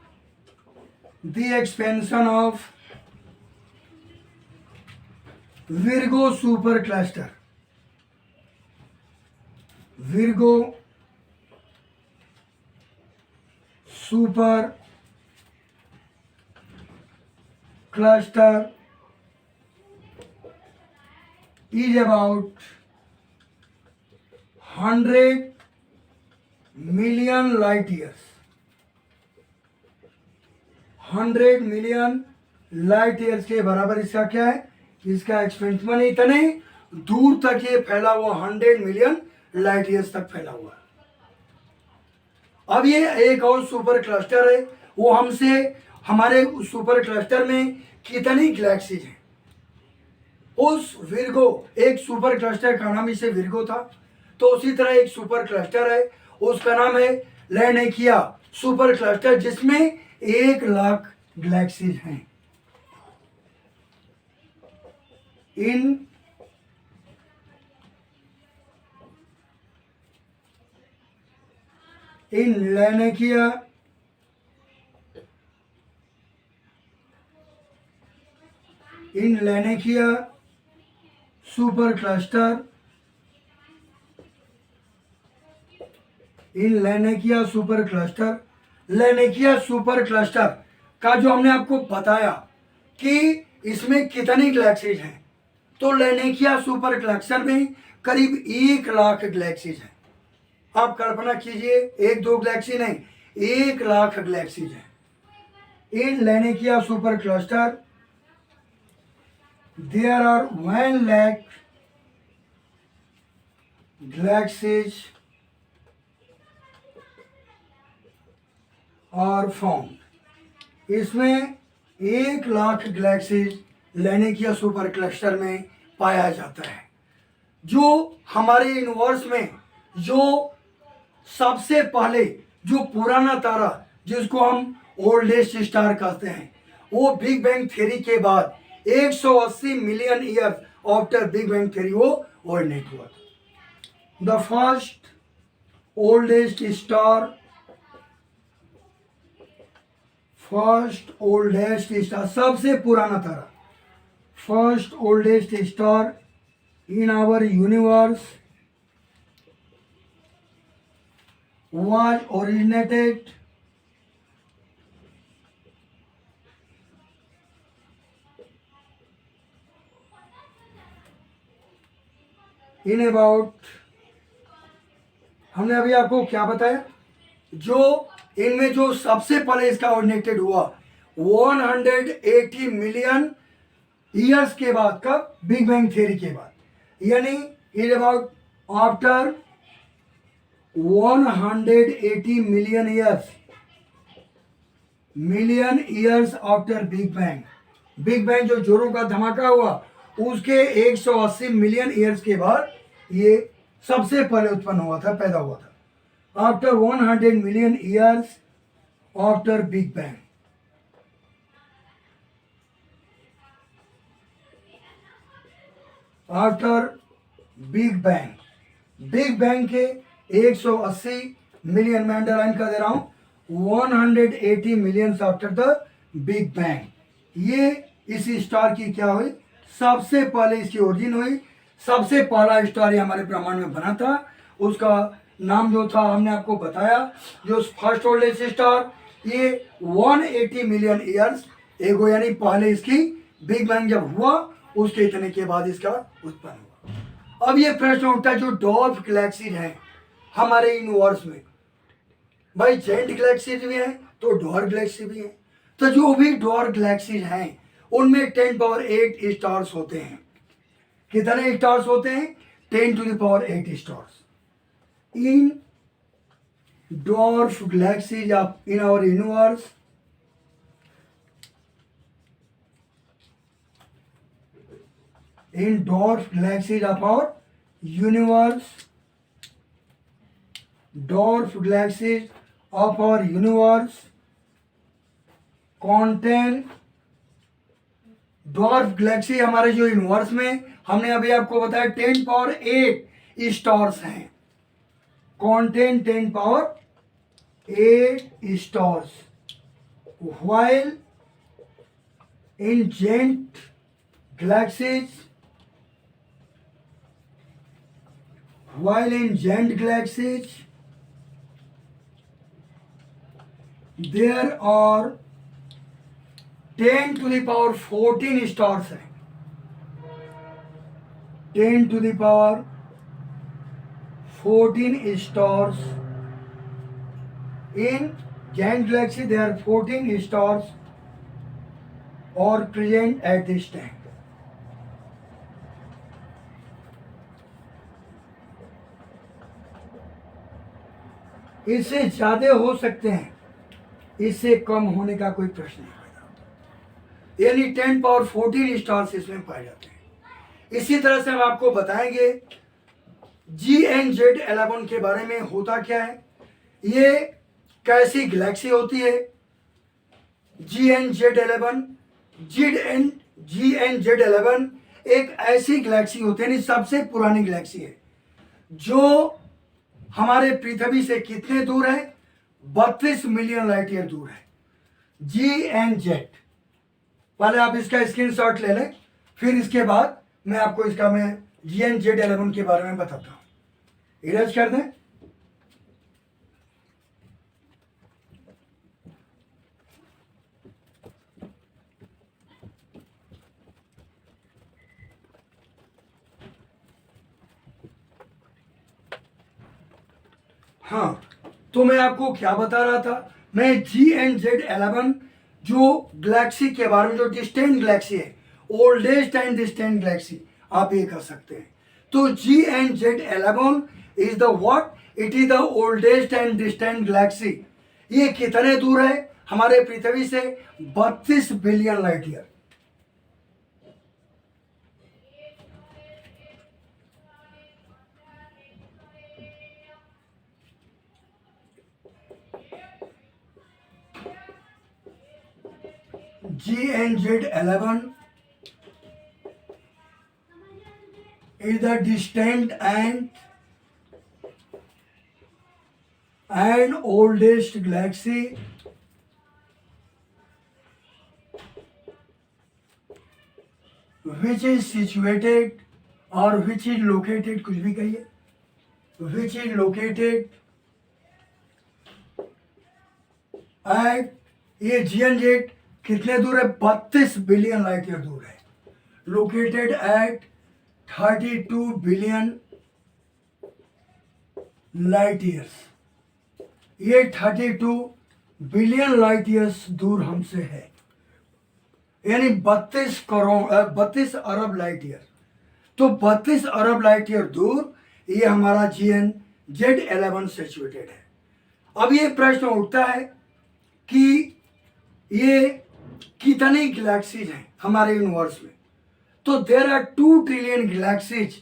Speaker 1: the expansion of Virgo super cluster, Virgo super cluster is about 100 million light years. 100 million light years के बराबर इसका क्या है, इसका एक्सपेंशन, माने इतने दूर तक ये फैला हुआ, 100 मिलियन लाइट ईयर्स तक फैला हुआ। अब ये एक और सुपर क्लस्टर है, वो हमसे हमारे सुपर क्लस्टर में कितनी गैलेक्सीज हैं, उस विर्गो एक सुपर क्लस्टर का नाम इसे विर्गो था, तो उसी तरह एक सुपर क्लस्टर है उसका नाम है लैनिकिया सुपर क्लस्टर, जिसमें 1 लाख गैलेक्सीज हैं। In Laniakea super cluster, लैनिकिया super cluster का जो हमने आपको बताया कि इसमें कितनी गैलेक्सीज हैं, तो लैनिकिया सुपर क्लस्टर में करीब 1 लाख गैलेक्सीज हैं। आप कल्पना कीजिए, 1-2 गैलेक्सी नहीं, 1 लाख गैलेक्सीज हैं। In Laniakea super cluster there are 1 lakh galaxies are found. इसमें 1 lakh galaxies Laniakea super cluster में पाया जाता है। जो हमारे यूनिवर्स में जो सबसे पहले जो पुराना तारा जिसको हम ओल्डेस्ट स्टार कहते हैं, वो बिग बैंग थ्योरी के बाद 180 million year after big bang theory वो ओरिजिनेट हुआ था। द फर्स्ट ओल्डेस्ट स्टार, सबसे पुराना तारा, first oldest star in our universe was originated in about, हमने अभी आपको क्या बताया, जो इनमें जो सबसे पहले इसका ओरिजिनेटेड हुआ 180 मिलियन ईयर्स के बाद, कब, बिग बैंग थ्योरी के बाद, यानी in about after 180 million years after big bang. Big bang जो जोरों का धमाका हुआ उसके 180 मिलियन ईयर्स के बाद ये सबसे पहले उत्पन्न हुआ था, पैदा हुआ था। After 100 million years after big bang. After big bang के 180 मिलियन, मैं अंडरलाइन कर दे रहा हूं, 180 million after the big bang. ये इस स्टार की क्या हुई, सबसे पहले इसकी ओरिजिन हुई, सबसे पहला स्टार ये हमारे ब्रह्मांड में बना था, उसका नाम जो था हमने आपको बताया, जो फर्स्ट ओल्डेस्ट स्टार, ये 180 मिलियन ईयर्स एगो, यानी पहले इसकी बिग बैंग जब हुआ उसके इतने के बाद इसका उत्पन्न हुआ। अब ये प्रश्न उठता है, जो डॉर्फ गैलेक्सीज हैं हमारे यूनिवर्स में, भाई जेंट गैलेक्सीज भी हैं तो डॉर्फ गैलेक्सी भी हैं, तो जो भी डॉर्फ गैलेक्सीज हैं उनमें 10 पावर 8 स्टार्स होते हैं। कितने स्टार्स होते हैं, 10 to the power 8 stars in dwarf galaxies of in our universe. In dwarf galaxies of our universe, dwarf galaxies of our universe contain, dwarf galaxy हमारे जो यूनिवर्स में हमने अभी आपको बताया 10 पावर 8 स्टार्स हैं, contain 10 power 8 stars, while in giant galaxies, there are 10 to the power 14 stars हैं, 10 to the power 14 stars. In giant galaxy there are 14 stars are present at this time. इससे ज्यादा हो सकते हैं, इससे कम होने का कोई प्रश्न नहीं पैदा होता, यानी 10 पावर 14 स्टार्स इसमें पाए जाते हैं। इसी तरह से हम आपको बताएंगे GN-Z11 के बारे में, होता क्या है, ये कैसी गैलेक्सी होती है। GN-Z11 एक ऐसी गैलेक्सी होती है, सबसे पुरानी गैलेक्सी है, जो हमारे पृथ्वी से कितने दूर है, 32 मिलियन लाइट ईयर दूर है। GN-Z, पहले आप इसका स्क्रीनशॉट ले लें, फिर इसके बाद मैं आपको इसका GN-Z11 के बारे में बताता हूँ। इरेज कर दें। हाँ, तो मैं आपको क्या बता रहा था, मैं GN-Z11 जो गैलेक्सी के बारे में, जो डिस्टेंट गैलेक्सी है, ओल्डेस्ट एंड डिस्टेंट गैलेक्सी, आप ये कर सकते हैं। तो GN-Z11 is the what, it is the oldest and distant Galaxy. ये कितने दूर है हमारे पृथ्वी से, 32 billion light year. GN-Z11 is the distant and oldest galaxy which is situated or which is located, कुछ भी कहिए, which is located at, ये GN-Z कितने दूर है, 32 बिलियन लाइट ईयर दूर है, located at 32 billion light years. ये 32 बिलियन लाइट ईयर्स दूर हमसे है, यानी 32 अरब लाइट ईयर। तो 32 अरब लाइट ईयर दूर ये हमारा GN-Z11 सिचुएटेड है। अब ये प्रश्न उठता है कि ये कितनी गैलेक्सीज हैं हमारे यूनिवर्स में, तो देर आर 2 ट्रिलियन गैलेक्सीज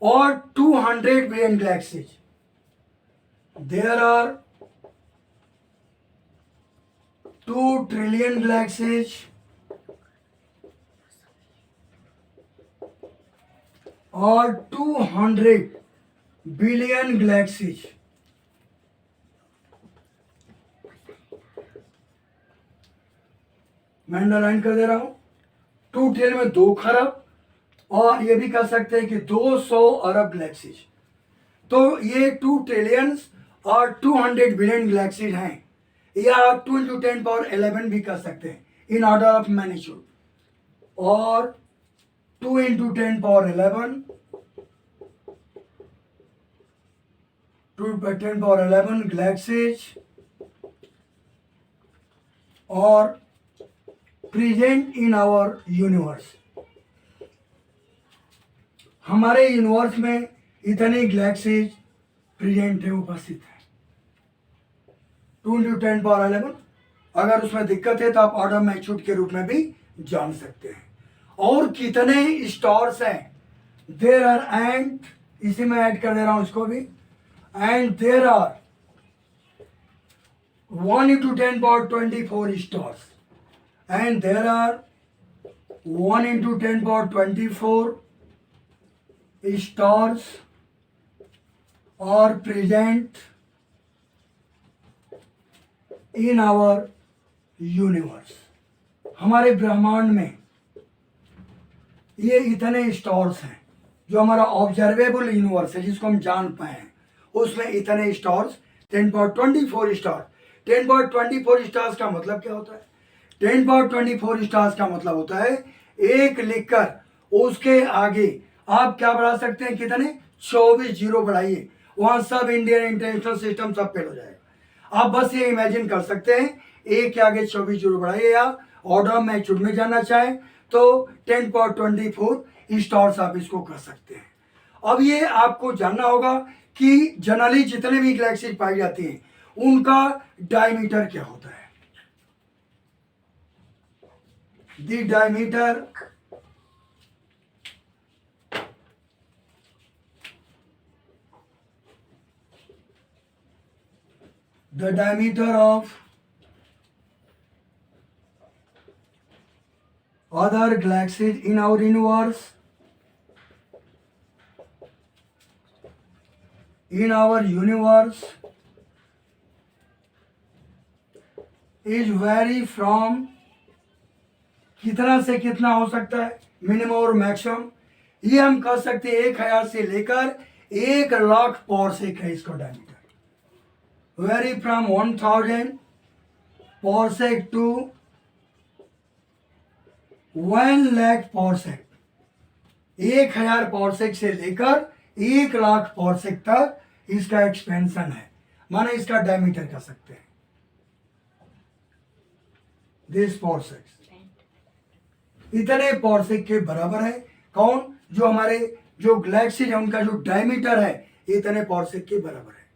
Speaker 1: और 200 billion galaxies. There are 2 trillion galaxies और 200 बिलियन गैलेक्सीज। मैं अंडरलाइन कर दे रहा हूं, 2 ट्रिलियन में 2 खरब, और ये भी कह सकते हैं कि 200 अरब गैलेक्सीज। तो ये 2 ट्रिलियन और 200 बिलियन गैलेक्सीज हैं, या आप 2 × 10⁻11 भी कर सकते हैं इन ऑर्डर ऑफ मैग्नीट्यूड, और 2 × 10⁻11 गैलेक्सीज और प्रेजेंट इन आवर यूनिवर्स। हमारे यूनिवर्स में इतने गैलेक्सीज प्रेजेंट है, उपस्थित है। 2 × 10⁻11, अगर उसमें दिक्कत है तो आप ऑर्डर मैग्नीट्यूड के रूप में भी जान सकते हैं। और कितने स्टार्स हैं, देयर आर, एंड इसी में ऐड कर दे रहा हूं इसको भी, and there are 1 × 10⁻24 stars, and there are 1 × 10⁻24 stars are present in our universe। हमारे ब्रह्मांड में ये इतने स्टार्स हैं, जो हमारा ऑब्जर्वेबल यूनिवर्स है जिसको हम जान पाए हैं, उसमें इतने स्टार्स 10⁻24 स्टार। 10⁻24 स्टार्स का मतलब क्या होता है? 10⁻24 स्टार्स का मतलब होता है एक लिखकर उसके आगे आप क्या बढ़ा सकते हैं, कितने? 24 जीरो बढ़ाइए, वहां सब इंडियन इंटरनेशनल सिस्टम सब फेल हो जाएगा। आप बस ये इमेजिन कर सकते हैं, एक के आगे 24 जीरो बढ़ाइए, या ऑर्डर मैग्नीट्यूड में जानना चाहें तो 10⁻24 स्टार्स आप इसको कर सकते हैं। अब ये आपको जानना होगा कि जनरली जितने भी गैलेक्सीज पाई जाती हैं उनका डायमीटर क्या होता है। The diameter of other galaxies in our universe, is vary from, कितना से कितना हो सकता है, मिनिमम और मैक्सिमम। ये हम कह सकते हैं 1000 से लेकर 1,00,000 पारसेक है इसका diameter. Vary from 1000 parsec to 1,00,000 parsec. 1000 parsec से लेकर 1,00,000 पारसेक तक इसका एक्सपेंशन है, माने इसका डायमीटर कह सकते हैं। दिस पारसेक इतने पारसेक के बराबर है। कौन? जो हमारे जो गैलेक्सी है उनका जो डायमीटर है इतने पारसेक के बराबर है।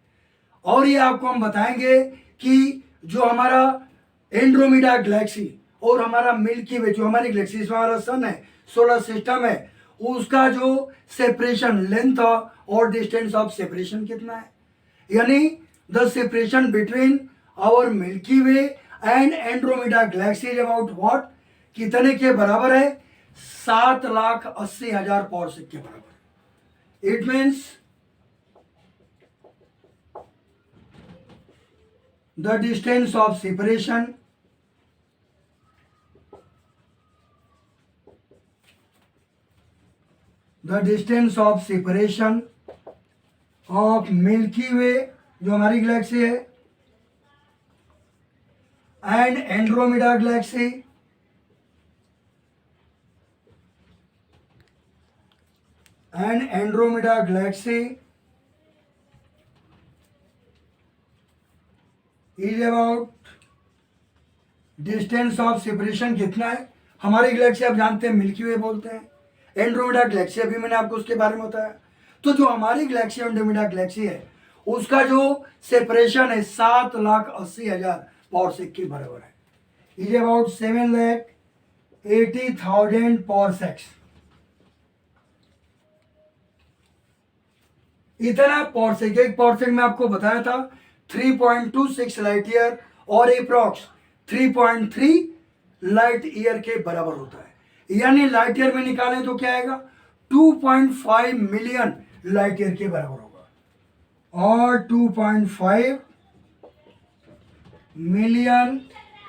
Speaker 1: और ये आपको हम बताएंगे कि जो हमारा एंड्रोमेडा गैलेक्सी और हमारा मिल्की वे, जो हमारी गैलेक्सी हमारा सन है, सोलर सिस्टम है, उसका जो सेपरेशन, लेंथ और डिस्टेंस ऑफ सेपरेशन कितना है, यानी the separation between our milky Way and Andromeda galaxy is about what, कितने के बराबर है? 7,80,000 पारसेक के बराबर। It means the distance of separation of Milky Way, जो हमारी गैलेक्सी है, and Andromeda galaxy is about distance of separation कितना है। हमारी गैलेक्सी आप जानते हैं मिल्की वे बोलते हैं, एंड्रोमेडा गैलेक्सी अभी मैंने आपको उसके बारे में बताया। तो जो हमारी गैलेक्सी एंड्रोमेडा गैलेक्सी है उसका जो सेपरेशन है 7,80,000 पारसेक के बराबर है, इज अबाउट 7,80,000 पारसेक्स। इतना पारसेक, एक पारसेक में आपको बताया था 3.26 लाइट ईयर और अप्रॉक्स 3.3 लाइट ईयर के बराबर होता है, यानी लाइट ईयर में निकालें तो क्या आएगा? 2.5 मिलियन लाइट ईयर के बराबर होगा, और 2.5 मिलियन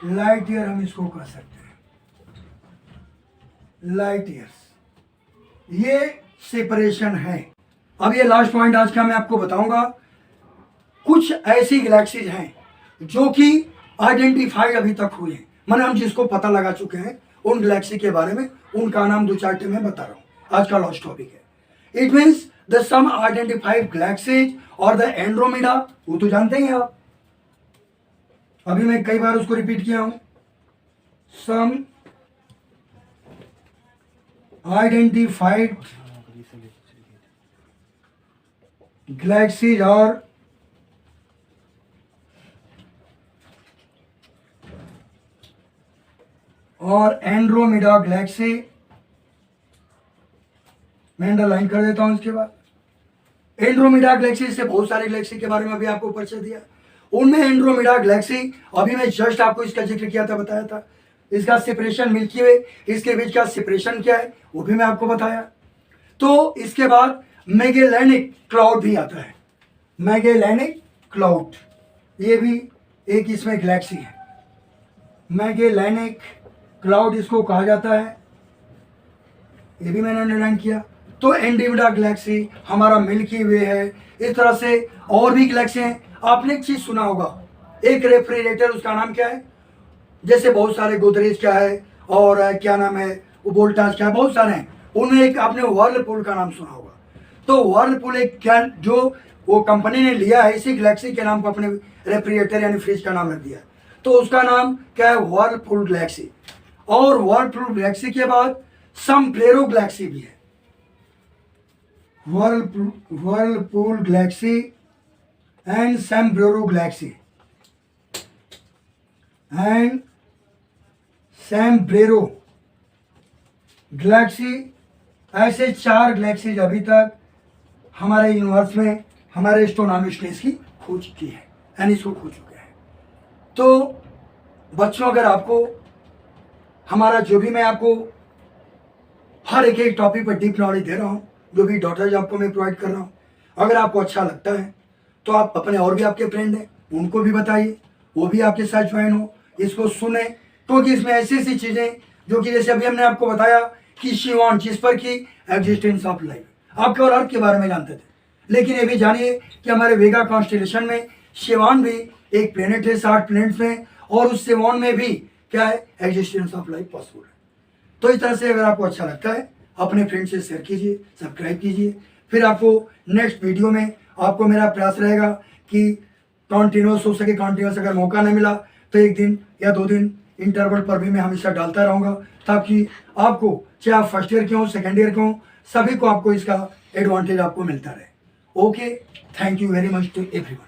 Speaker 1: लाइट ईयर हम इसको कह सकते हैं। Light years. ये सेपरेशन है। अब ये लास्ट पॉइंट आज का मैं आपको बताऊंगा। कुछ ऐसी गैलेक्सीज हैं जो कि आइडेंटिफाइड अभी तक हुए हैं, माने हम जिसको पता लगा चुके हैं उन गैलेक्सी के बारे में, उनका नाम 2-4 मैं बता रहा हूं। आज का लास्ट टॉपिक है। It means the some identified galaxies और द एंड्रोमेडा, वो तो जानते ही आप, अभी मैं कई बार उसको रिपीट किया हूं। सम आइडेंटिफाइड गैलेक्सीज और एंड्रोमेडा गैलेक्सी, मैं अंडरलाइन कर देता हूं। इसके बाद एंड्रोमेडा गैलेक्सी से बहुत सारी गैलेक्सी के बारे में अभी आपको परिचय दिया। उनमें एंड्रोमेडा गैलेक्सी, अभी मैं जस्ट आपको इसका जिक्र किया था, बताया था। इसका सेपरेशन मिल्की वे, इसके बीच का सेपरेशन क्या है वो भी मैं आपको बताया। तो इसके बाद मैगेलेनिक क्लाउड भी आता है। मैगेलेनिक क्लाउड, ये भी एक इसमें गैलेक्सी है। मैगेलेनिक क्लाउड इसको कहा जाता है, ये भी मैंने अंडरलाइन किया। तो एंड्रोमेडा गैलेक्सी हमारा मिल्की वे है। इस तरह से और भी गैलेक्सी हैं। आपने एक चीज सुना होगा, एक रेफ्रिजरेटर, उसका नाम क्या है? जैसे बहुत सारे गोदरेज क्या है और क्या नाम है, वो वोल्टास क्या है, बहुत सारे हैं। उनमें एक आपने वर्लपूल का नाम सुना होगा। तो वर्लपूल एक क्या, जो वो कंपनी ने लिया है इसी गैलेक्सी के नाम पर अपने रेफ्रिजरेटर यानी फ्रिज का नाम रख दिया। तो उसका नाम क्या है? Whirlpool galaxy. और वर्लपूल गैलेक्सी के बाद समब्रेरो गैलेक्सी भी है। Whirlpool galaxy and sombrero galaxy and sombrero galaxy, ऐसे 4 गैलेक्सीज अभी तक हमारे यूनिवर्स में हमारे एस्ट्रोनॉमिस्ट ने इसकी खोज की है, यानी इसको खोज चुके हैं। तो बच्चों, अगर आपको हमारा जो भी मैं आपको हर एक टॉपिक पर डीप नॉलेज दे रहा हूँ, जो भी डॉक्टर आपको मैं प्रोवाइड कर रहा हूँ, अगर आपको अच्छा लगता है तो आप अपने और भी आपके फ्रेंड हैं उनको भी बताइए, वो भी आपके साथ ज्वाइन हो, इसको सुने। क्योंकि इसमें ऐसी ऐसी चीज़ें जो कि जैसे अभी हमने आपको बताया कि शिवान, जिस पर की एग्जिस्टेंस ऑफ लाइफ, आप केवल अर्थ के बारे में जानते थे, लेकिन ये भी जानिए कि हमारे वेगा कॉन्स्टेलेशन में शिवान भी एक प्लेनेट है 60 प्लेनेट्स में, और उस शिवान में भी क्या है? एग्जिस्टेंस ऑफ लाइफ पॉसिबल है। तो इस तरह से अगर आपको अच्छा लगता है अपने फ्रेंड से शेयर कीजिए, सब्सक्राइब कीजिए। फिर आपको नेक्स्ट वीडियो में आपको मेरा प्रयास रहेगा कि कॉन्टिन्यूस हो सके, कॉन्टिन्यूस अगर मौका नहीं मिला तो 1 दिन या 2 दिन इंटरवल पर भी मैं हमेशा डालता रहूँगा, ताकि आपको, चाहे आप फर्स्ट ईयर के हों, सेकेंड ईयर के हों, सभी को आपको इसका एडवांटेज आपको मिलता रहे। Okay, thank you very much to everyone.